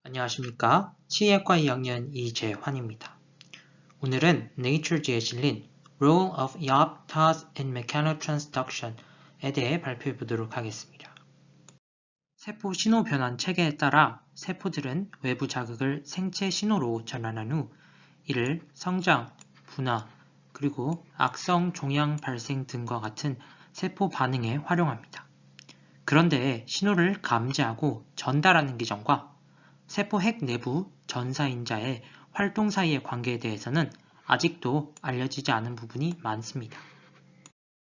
안녕하십니까. 치의학과 2학년 이재환입니다. 오늘은 네이처지에 실린 Role of YAPTAZ in Mechanotransduction에 대해 발표해 보도록 하겠습니다. 세포 신호 변환 체계에 따라 세포들은 외부 자극을 생체 신호로 전환한 후 이를 성장, 분화, 그리고 악성 종양 발생 등과 같은 세포 반응에 활용합니다. 그런데 신호를 감지하고 전달하는 기전과 세포 핵 내부 전사인자의 활동 사이의 관계에 대해서는 아직도 알려지지 않은 부분이 많습니다.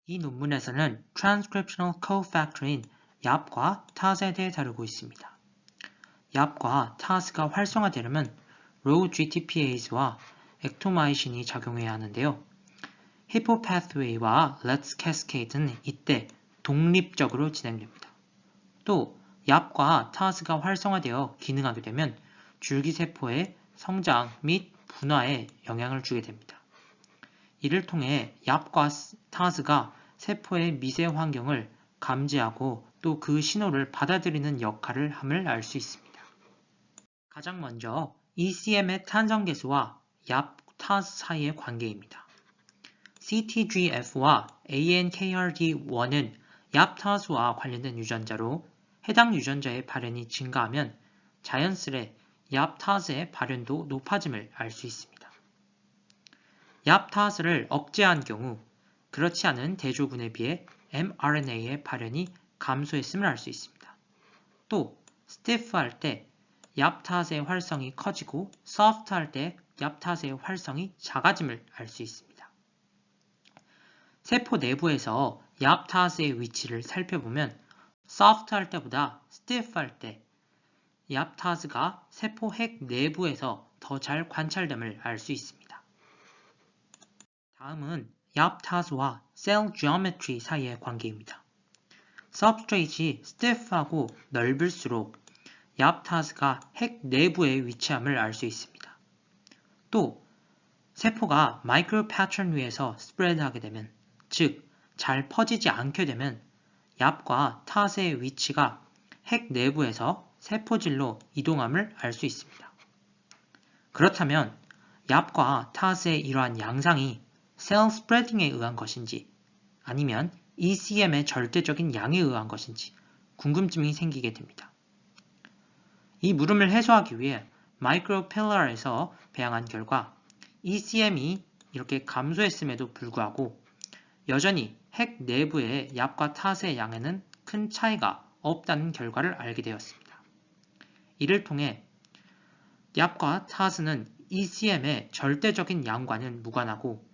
이 논문에서는 Transcriptional Cofactor인 YAP과 TAZ에 대해 다루고 있습니다. YAP과 TAZ가 활성화되려면 Rho GTPase와 액토마이신이 작용해야 하는데요. Hippo Pathway와 Let's Cascade는 이때 독립적으로 진행됩니다. 또 YAP과 TAZ가 활성화되어 기능하게 되면 줄기세포의 성장 및 분화에 영향을 주게 됩니다. 이를 통해 YAP과 TAZ가 세포의 미세 환경을 감지하고 또 그 신호를 받아들이는 역할을 함을 알 수 있습니다. 가장 먼저 ECM의 탄성계수와 YAP, TAZ 사이의 관계입니다. CTGF와 ANKRD1은 YAP, TAZ와 관련된 유전자로 해당 유전자의 발현이 증가하면 자연스레 YAP, TAZ의 발현도 높아짐을 알 수 있습니다. YAP, TAZ를 억제한 경우 그렇지 않은 대조군에 비해 mRNA의 발현이 감소했음을 알 수 있습니다. 또 stiff할 때 YAP, TAZ의 활성이 커지고 soft할 때 YAP, TAZ의 활성이 작아짐을 알 수 있습니다. 세포 내부에서 YAP, TAZ의 위치를 살펴보면 soft할 때보다 stiff할 때 YAP, TAZ가 세포 핵 내부에서 더 잘 관찰됨을 알 수 있습니다. 다음은 YAP, TAZ와 cell geometry 사이의 관계입니다. substrate이 stiff하고 넓을수록 YAP, TAZ가 핵 내부에 위치함을 알 수 있습니다. 또 세포가 마이크로 패턴 위에서 스프레드하게 되면, 즉 잘 퍼지지 않게 되면 YAP과 TAZ의 위치가 핵 내부에서 세포질로 이동함을 알 수 있습니다. 그렇다면 YAP과 TAZ의 이러한 양상이 셀 스프레딩에 의한 것인지 아니면 ECM의 절대적인 양에 의한 것인지 궁금증이 생기게 됩니다. 이 물음을 해소하기 위해 마이크로필러에서 배양한 결과 ECM이 이렇게 감소했음에도 불구하고 여전히 핵 내부의 YAP과 TAZ의 양에는 큰 차이가 없다는 결과를 알게 되었습니다. 이를 통해 YAP과 TAZ는 ECM의 절대적인 양과는 무관하고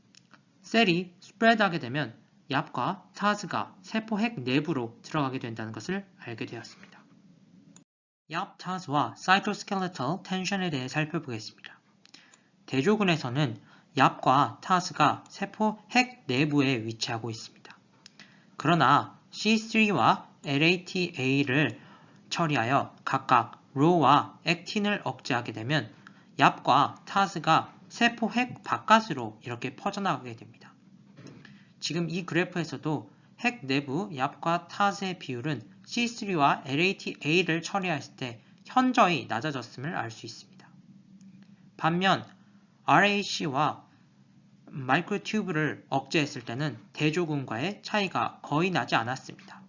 셀이 스프레드하게 되면 YAP과 TAZ가 세포 핵 내부로 들어가게 된다는 것을 알게 되었습니다. YAP, TAZ와 사이토스켈레털 텐션에 대해 살펴보겠습니다. 대조군에서는 YAP과 TAZ가 세포 핵 내부에 위치하고 있습니다. 그러나 C3와 LATA를 처리하여 각각 RHO와 액틴을 억제하게 되면 YAP과 TAZ가 세포 핵 바깥으로 이렇게 퍼져나가게 됩니다. 지금 이 그래프에서도 핵 내부 YAP과 TAZ의 비율은 C3와 LATA를 처리했을 때 현저히 낮아졌음을 알 수 있습니다. 반면 RAC와 마이크로튜브를 억제했을 때는 대조군과의 차이가 거의 나지 않았습니다.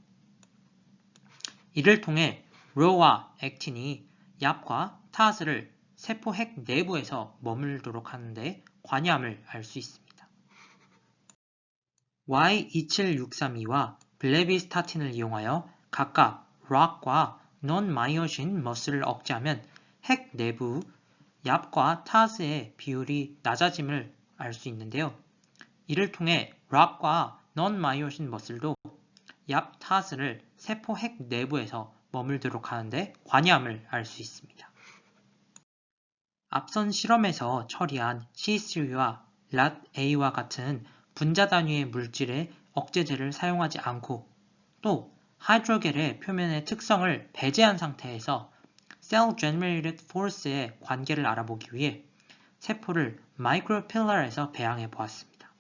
이를 통해 RHO와 액틴이 YAP과 TAZ를 세포 핵 내부에서 머물도록 하는데 관여함을 알 수 있습니다. Y27632와 블레비스타틴을 이용하여 각각 ROCK과 non-myosin 머슬을 억제하면 핵 내부 YAP과 TAZ의 비율이 낮아짐을 알 수 있는데요. 이를 통해 ROCK과 non-myosin 머슬도 YAP, TAZ를 세포 핵 내부에서 머물도록 하는데 관여함을 알 수 있습니다. 앞선 실험에서 처리한 C3와 LAT-A와 같은 분자 단위의 물질의 억제제를 사용하지 않고 또 하이드로겔의 표면의 특성을 배제한 상태에서 Cell Generated Force의 관계를 알아보기 위해 세포를 마이크로필러에서 배양해 보았습니다.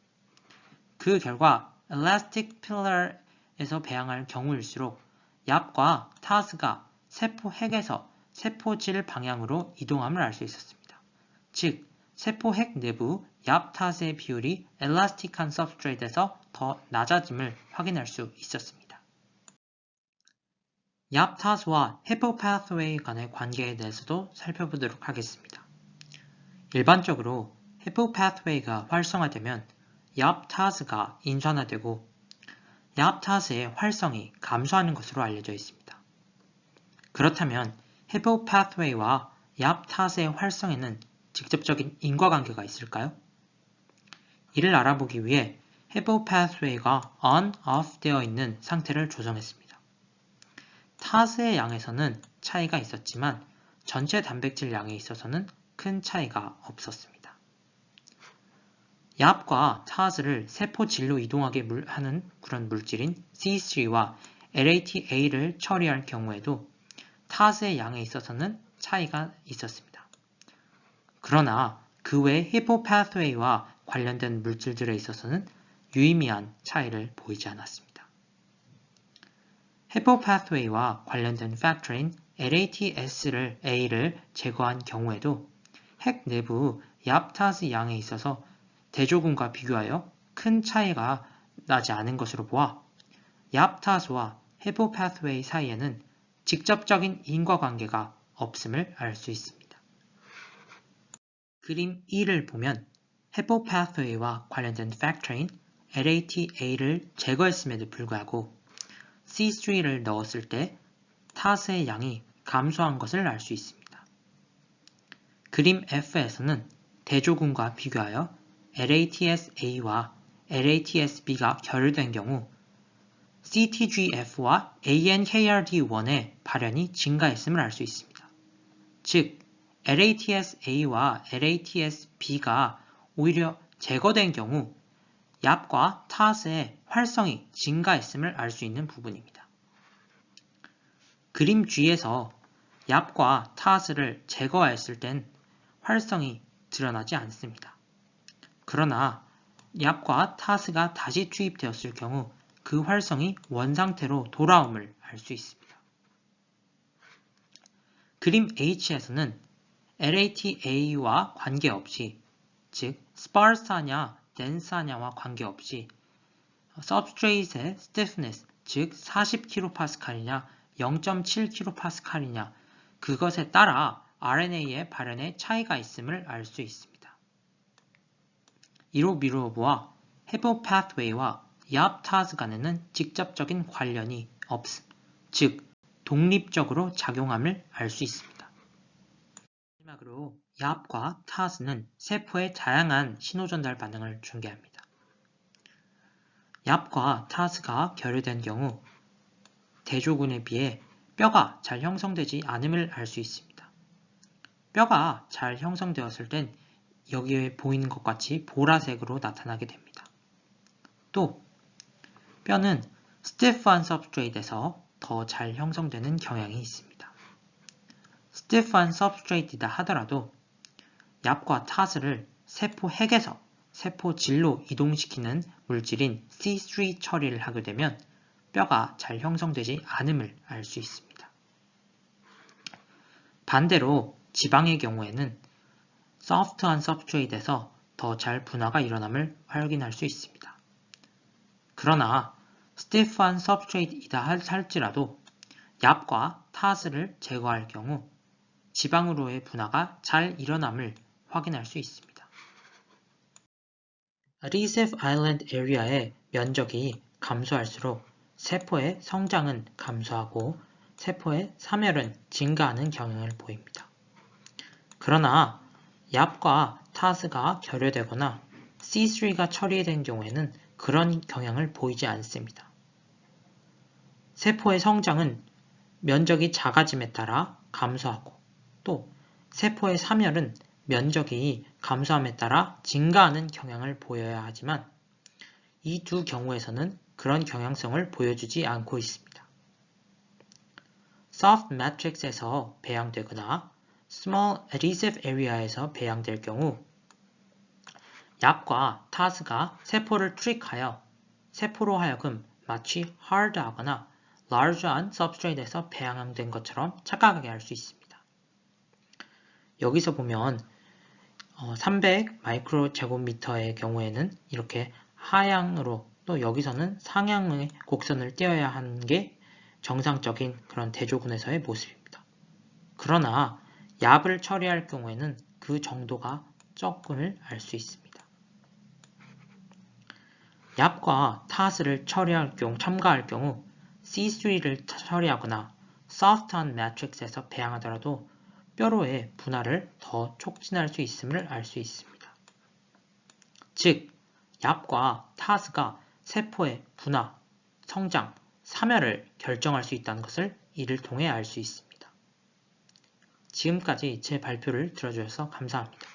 그 결과 Elastic Pillar에서 배양할 경우일수록 YAP과 TAZ가 세포 핵에서 세포질 방향으로 이동함을 알 수 있었습니다. 즉, 세포 핵 내부 얍타스의 비율이 엘라스틱한 substrate에서 더 낮아짐을 확인할 수 있었습니다. 얍타스와 헤포 pathway 간의 관계에 대해서도 살펴보도록 하겠습니다. 일반적으로 헤포 pathway가 활성화되면 얍타스가 인산화되고 얍타스의 활성이 감소하는 것으로 알려져 있습니다. 그렇다면 헤포 pathway와 얍타스의 활성에는 직접적인 인과관계가 있을까요? 이를 알아보기 위해 헤포 pathway가 on, off 되어 있는 상태를 조성했습니다. 타스의 양에서는 차이가 있었지만 전체 단백질 양에 있어서는 큰 차이가 없었습니다. 얍과 타스를 세포 질로 이동하게 하는 그런 물질인 C3와 LATA를 처리할 경우에도 타스의 양에 있어서는 차이가 있었습니다. 그러나 그 외 헤포 pathway와 관련된 물질들에 있어서는 유의미한 차이를 보이지 않았습니다. 헤포 pathway와 관련된 팩터인 LATS를 제거한 경우에도 핵 내부 얍타스 양에 있어서 대조군과 비교하여 큰 차이가 나지 않은 것으로 보아 얍타스와 헤포 pathway 사이에는 직접적인 인과관계가 없음을 알 수 있습니다. 그림 2를 보면 헤포 pathway와 관련된 팩터인 LATA를 제거했음에도 불구하고 C3를 넣었을 때 타스의 양이 감소한 것을 알 수 있습니다. 그림 F에서는 대조군과 비교하여 LATS-A와 LATS-B가 결혈된 경우 CTGF와 ANKRD1의 발현이 증가했음을 알 수 있습니다. 즉, LATS-A와 LATS-B가 오히려 제거된 경우 얍과 타스의 활성이 증가했음을 알 수 있는 부분입니다. 그림 G에서 얍과 타스를 제거했을 땐 활성이 드러나지 않습니다. 그러나 얍과 타스가 다시 투입되었을 경우 그 활성이 원상태로 돌아옴을 알 수 있습니다. 그림 H에서는 LATA와 관계없이, 즉 sparse하냐 dense하냐와 관계없이 substrate의 stiffness, 즉 40kPa이냐 0.7kPa이냐 그것에 따라 RNA의 발현에 차이가 있음을 알 수 있습니다. 이로 미루어 보아 헤포 pathway와 얍타스 간에는 직접적인 관련이 없음, 즉 독립적으로 작용함을 알 수 있습니다. 마지막으로 얍과 타스는 세포의 다양한 신호전달 반응을 중개합니다. 얍과 타스가 결여된 경우 대조군에 비해 뼈가 잘 형성되지 않음을 알 수 있습니다. 뼈가 잘 형성되었을 땐 여기에 보이는 것 같이 보라색으로 나타나게 됩니다. 또 뼈는 stiff한 substrate에서 더 잘 형성되는 경향이 있습니다. stiff한 substrate이다 하더라도 얍과 타스를 세포 핵에서 세포 질로 이동시키는 물질인 C3 처리를 하게 되면 뼈가 잘 형성되지 않음을 알 수 있습니다. 반대로 지방의 경우에는 soft한 substrate에서 더 잘 분화가 일어남을 확인할 수 있습니다. 그러나 stiff한 substrate이다 할지라도 얍과 타스를 제거할 경우 지방으로의 분화가 잘 일어남을 확인할 수 있습니다. adhesive island area의 면적이 감소할수록 세포의 성장은 감소하고 세포의 사멸은 증가하는 경향을 보입니다. 그러나 얍과 타스가 결여되거나 C3가 처리된 경우에는 그런 경향을 보이지 않습니다. 세포의 성장은 면적이 작아짐에 따라 감소하고 또 세포의 사멸은 면적이 감소함에 따라 증가하는 경향을 보여야 하지만 이 두 경우에서는 그런 경향성을 보여주지 않고 있습니다. soft matrix에서 배양되거나 small adhesive area에서 배양될 경우 얍과 타스가 세포를 트릭하여 세포로 하여금 마치 hard하거나 large한 substrate에서 배양된 것처럼 착각하게 할 수 있습니다. 여기서 보면 300 마이크로 제곱미터의 경우에는 이렇게 하향으로 또 여기서는 상향의 곡선을 띄어야 하는 게 정상적인 그런 대조군에서의 모습입니다. 그러나 얍을 처리할 경우에는 그 정도가 적음을 알 수 있습니다. 얍과 타스를 첨가할 경우 C3를 처리하거나 소프트한 매트릭스에서 배양하더라도 뼈로의 분할을 더 촉진할 수 있음을 알 수 있습니다. 즉, 얍과 타스가 세포의 분화, 성장, 사멸을 결정할 수 있다는 것을 이를 통해 알 수 있습니다. 지금까지 제 발표를 들어주셔서 감사합니다.